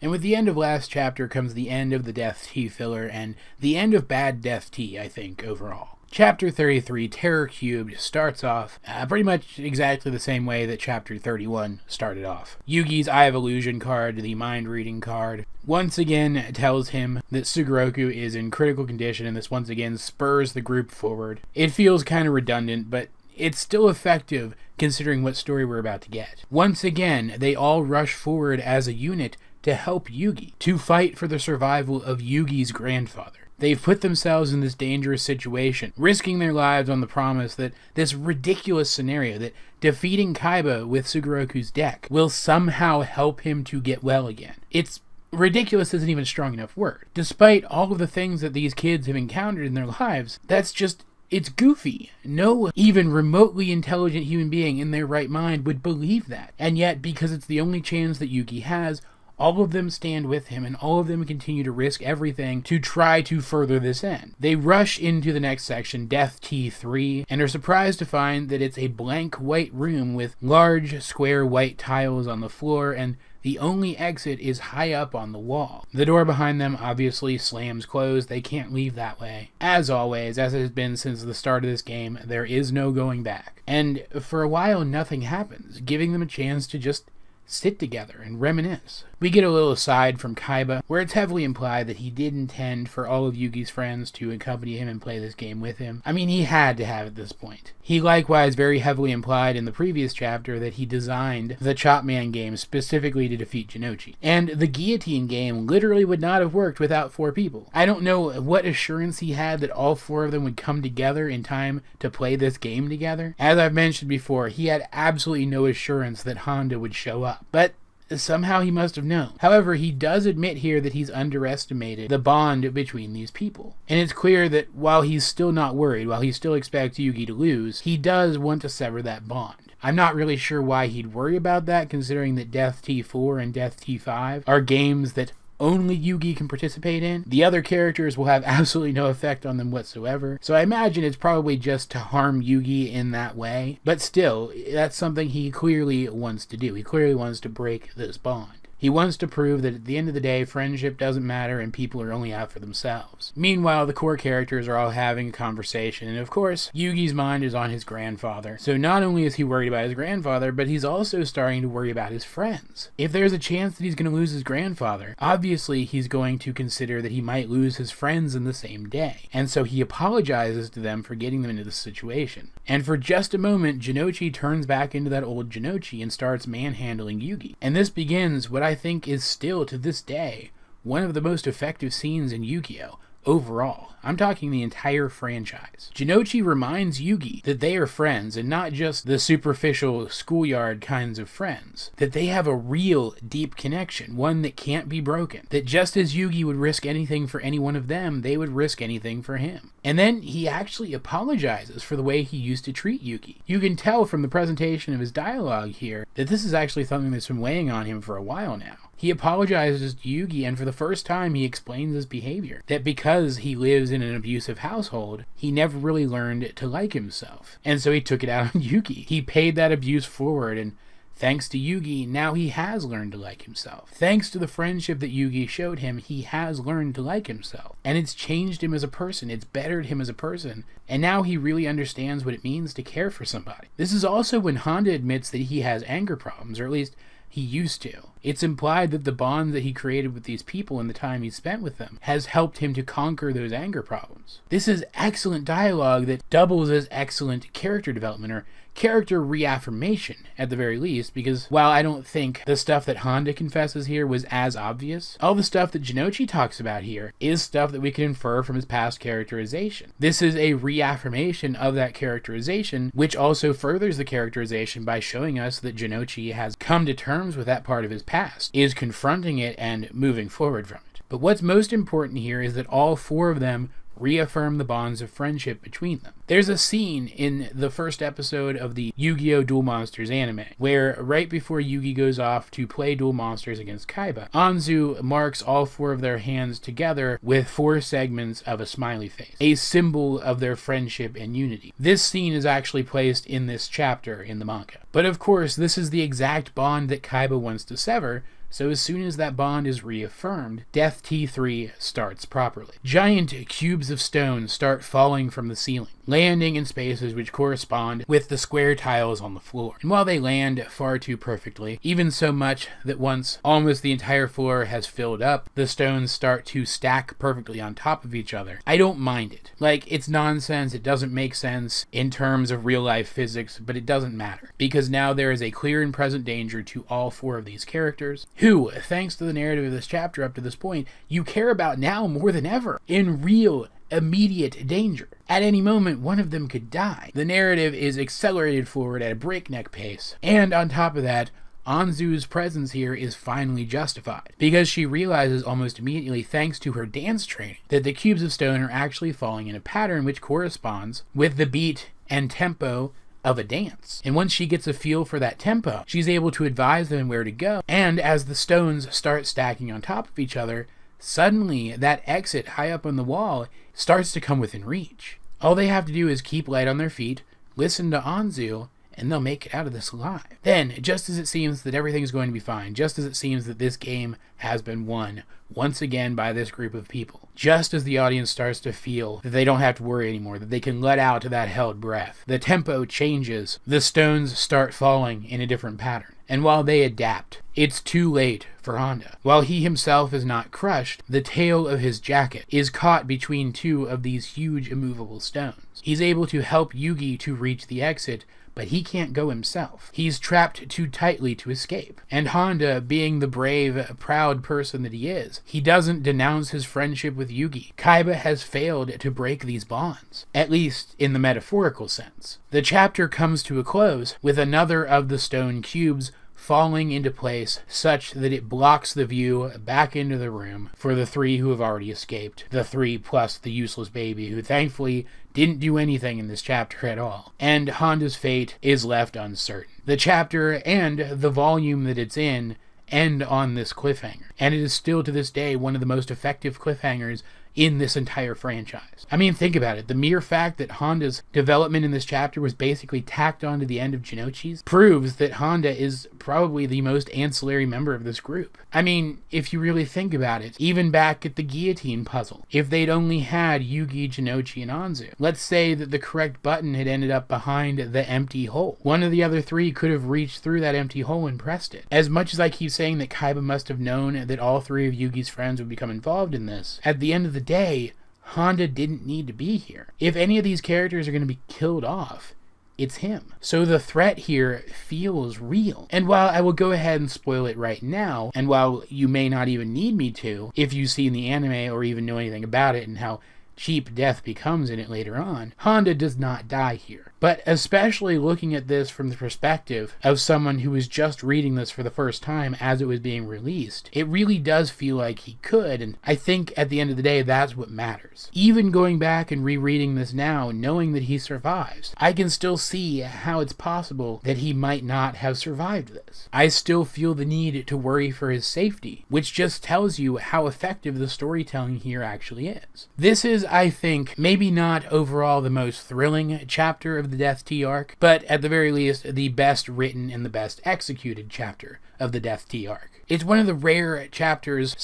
And with the end of last chapter comes the end of the Death Tea filler, and the end of bad Death Tea, I think, overall. Chapter 33, Terror Cubed, starts off pretty much exactly the same way that Chapter 31 started off. Yugi's Eye of Illusion card, the mind-reading card, once again tells him that Sugoroku is in critical condition, and this once again spurs the group forward. It feels kind of redundant, but it's still effective considering what story we're about to get. Once again, they all rush forward as a unit to help Yugi, to fight for the survival of Yugi's grandfather. They've put themselves in this dangerous situation, risking their lives on the promise that this ridiculous scenario, that defeating Kaiba with Sugoroku's deck, will somehow help him to get well again. It's ridiculous isn't even a strong enough word. Despite all of the things that these kids have encountered in their lives, it's goofy. No even remotely intelligent human being in their right mind would believe that. And yet, because it's the only chance that Yugi has, all of them stand with him, and all of them continue to risk everything to try to further this end. They rush into the next section, Death T3, and are surprised to find that it's a blank white room with large square white tiles on the floor, and the only exit is high up on the wall. The door behind them obviously slams closed. They can't leave that way. As always, as it has been since the start of this game, there is no going back. And for a while, nothing happens, giving them a chance to just sit together and reminisce. We get a little aside from Kaiba, where it's heavily implied that he did intend for all of Yugi's friends to accompany him and play this game with him. I mean, he had to have at this point. He likewise very heavily implied in the previous chapter that he designed the Chop Man game specifically to defeat Jinochi. And the Guillotine game literally would not have worked without 4 people. I don't know what assurance he had that all 4 of them would come together in time to play this game together. As I've mentioned before, he had absolutely no assurance that Honda would show up. But somehow he must have known. However, he does admit here that he's underestimated the bond between these people. And it's clear that while he's still not worried, while he still expects Yugi to lose, he does want to sever that bond. I'm not really sure why he'd worry about that, considering that Death T4 and Death T5 are games that only Yugi can participate in. The other characters will have absolutely no effect on them whatsoever. So I imagine it's probably just to harm Yugi in that way. But still, that's something he clearly wants to do. He clearly wants to break this bond. He wants to prove that at the end of the day, friendship doesn't matter and people are only out for themselves. Meanwhile, the core characters are all having a conversation, and of course, Yugi's mind is on his grandfather. So not only is he worried about his grandfather, but he's also starting to worry about his friends. If there's a chance that he's going to lose his grandfather, obviously he's going to consider that he might lose his friends in the same day. And so he apologizes to them for getting them into this situation. And for just a moment, Jinochi turns back into that old Jinochi and starts manhandling Yugi. And this begins what I think is still, to this day, one of the most effective scenes in Yu-Gi-Oh! Overall. I'm talking the entire franchise. Jinochi reminds Yugi that they are friends and not just the superficial schoolyard kinds of friends. That they have a real deep connection, one that can't be broken. That just as Yugi would risk anything for any one of them, they would risk anything for him. And then he actually apologizes for the way he used to treat Yugi. You can tell from the presentation of his dialogue here that this is actually something that's been weighing on him for a while now. He apologizes to Yugi, and for the first time he explains his behavior. That because he lives in an abusive household, he never really learned to like himself. And so he took it out on Yugi. He paid that abuse forward, and thanks to Yugi, now he has learned to like himself. Thanks to the friendship that Yugi showed him, he has learned to like himself. And it's changed him as a person, it's bettered him as a person, and now he really understands what it means to care for somebody. This is also when Honda admits that he has anger problems, or at least he used to. It's implied that the bond that he created with these people and the time he spent with them has helped him to conquer those anger problems. This is excellent dialogue that doubles as excellent character development, or character reaffirmation at the very least, because while I don't think the stuff that Honda confesses here was as obvious, all the stuff that Jinochi talks about here is stuff that we can infer from his past characterization. This is a reaffirmation of that characterization, which also furthers the characterization by showing us that Jinochi has come to terms with that part of his past, is confronting it and moving forward from it. But what's most important here is that all 4 of them reaffirm the bonds of friendship between them. There's a scene in the first episode of the Yu-Gi-Oh! Duel Monsters anime, where right before Yugi goes off to play Duel Monsters against Kaiba, Anzu marks all 4 of their hands together with 4 segments of a smiley face, a symbol of their friendship and unity. This scene is actually placed in this chapter in the manga. But of course, this is the exact bond that Kaiba wants to sever, So as soon as that bond is reaffirmed, Death T3 starts properly. Giant cubes of stone start falling from the ceiling, landing in spaces which correspond with the square tiles on the floor. And while they land far too perfectly, even so much that once almost the entire floor has filled up, the stones start to stack perfectly on top of each other, I don't mind it. Like, it's nonsense, it doesn't make sense in terms of real life physics, but it doesn't matter, because now there is a clear and present danger to all four of these characters, who, thanks to the narrative of this chapter up to this point, you care about now more than ever, in real, immediate danger. At any moment, one of them could die. The narrative is accelerated forward at a breakneck pace, and on top of that, Anzu's presence here is finally justified, because she realizes almost immediately, thanks to her dance training, that the cubes of stone are actually falling in a pattern which corresponds with the beat and tempo of a dance. And once she gets a feel for that tempo, she's able to advise them where to go, and as the stones start stacking on top of each other, suddenly that exit high up on the wall starts to come within reach. All they have to do is keep light on their feet, listen to Anzu, and they'll make it out of this alive. Then, just as it seems that everything's going to be fine, just as it seems that this game has been won once again by this group of people, just as the audience starts to feel that they don't have to worry anymore, that they can let out that held breath, the tempo changes, the stones start falling in a different pattern. And while they adapt, it's too late for Hernândez. While he himself is not crushed, the tail of his jacket is caught between two of these huge immovable stones. He's able to help Yugi to reach the exit, but he can't go himself. He's trapped too tightly to escape. And Hernândez, being the brave, proud person that he is, he doesn't denounce his friendship with Yugi. Kaiba has failed to break these bonds, at least in the metaphorical sense. The chapter comes to a close with another of the stone cubes falling into place such that it blocks the view back into the room for the three who have already escaped. The three plus the useless baby, who thankfully didn't do anything in this chapter at all. And Hernândez's fate is left uncertain. The chapter and the volume that it's in end on this cliffhanger, and it is still to this day one of the most effective cliffhangers in this entire franchise. I mean, think about it. The mere fact that Hernândez's development in this chapter was basically tacked onto the end of Jinochi's proves that Hernândez is probably the most ancillary member of this group. I mean, if you really think about it, even back at the guillotine puzzle, if they'd only had Yugi, Jinochi, and Anzu, let's say that the correct button had ended up behind the empty hole. One of the other three could have reached through that empty hole and pressed it. As much as I keep saying that Kaiba must have known that all three of Yugi's friends would become involved in this, at the end of the day, Hernândez didn't need to be here. If any of these characters are going to be killed off, it's him. So the threat here feels real. And while I will go ahead and spoil it right now, and while you may not even need me to, if you've seen the anime or even know anything about it and how cheap death becomes in it later on, Hernândez does not die here. But especially looking at this from the perspective of someone who was just reading this for the first time as it was being released, it really does feel like he could, and I think at the end of the day that's what matters. Even going back and rereading this now, knowing that he survives, I can still see how it's possible that he might not have survived this. I still feel the need to worry for his safety, which just tells you how effective the storytelling here actually is. This is, I think, maybe not overall the most thrilling chapter of the Death T arc, but at the very least the best written and the best executed chapter of the Death T arc. It's one of the rare chapters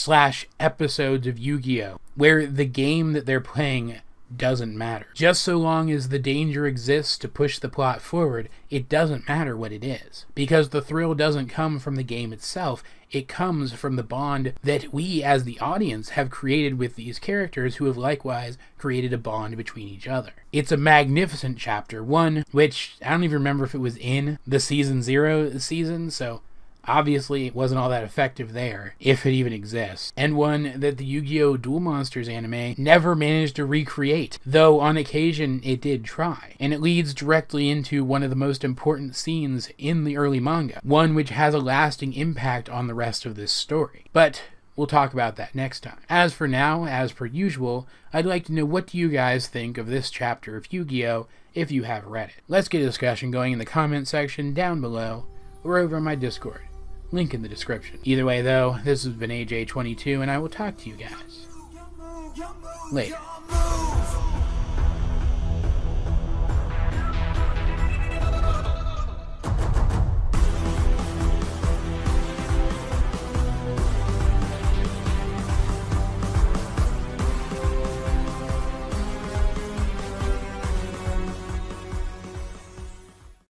/ episodes of Yu-Gi-Oh! Where the game that they're playing doesn't matter. Just so long as the danger exists to push the plot forward, it doesn't matter what it is. Because the thrill doesn't come from the game itself, it comes from the bond that we as the audience have created with these characters who have likewise created a bond between each other. It's a magnificent chapter, one which I don't even remember if it was in the Season 0 season, so obviously it wasn't all that effective there, if it even exists, and one that the Yu-Gi-Oh! Duel Monsters anime never managed to recreate, though on occasion it did try, and it leads directly into one of the most important scenes in the early manga, one which has a lasting impact on the rest of this story. But we'll talk about that next time. As for now, as per usual, I'd like to know what do you guys think of this chapter of Yu-Gi-Oh! If you have read it. Let's get a discussion going in the comment section down below, or over on my Discord. Link in the description. Either way though, this has been AJ22 and I will talk to you guys later.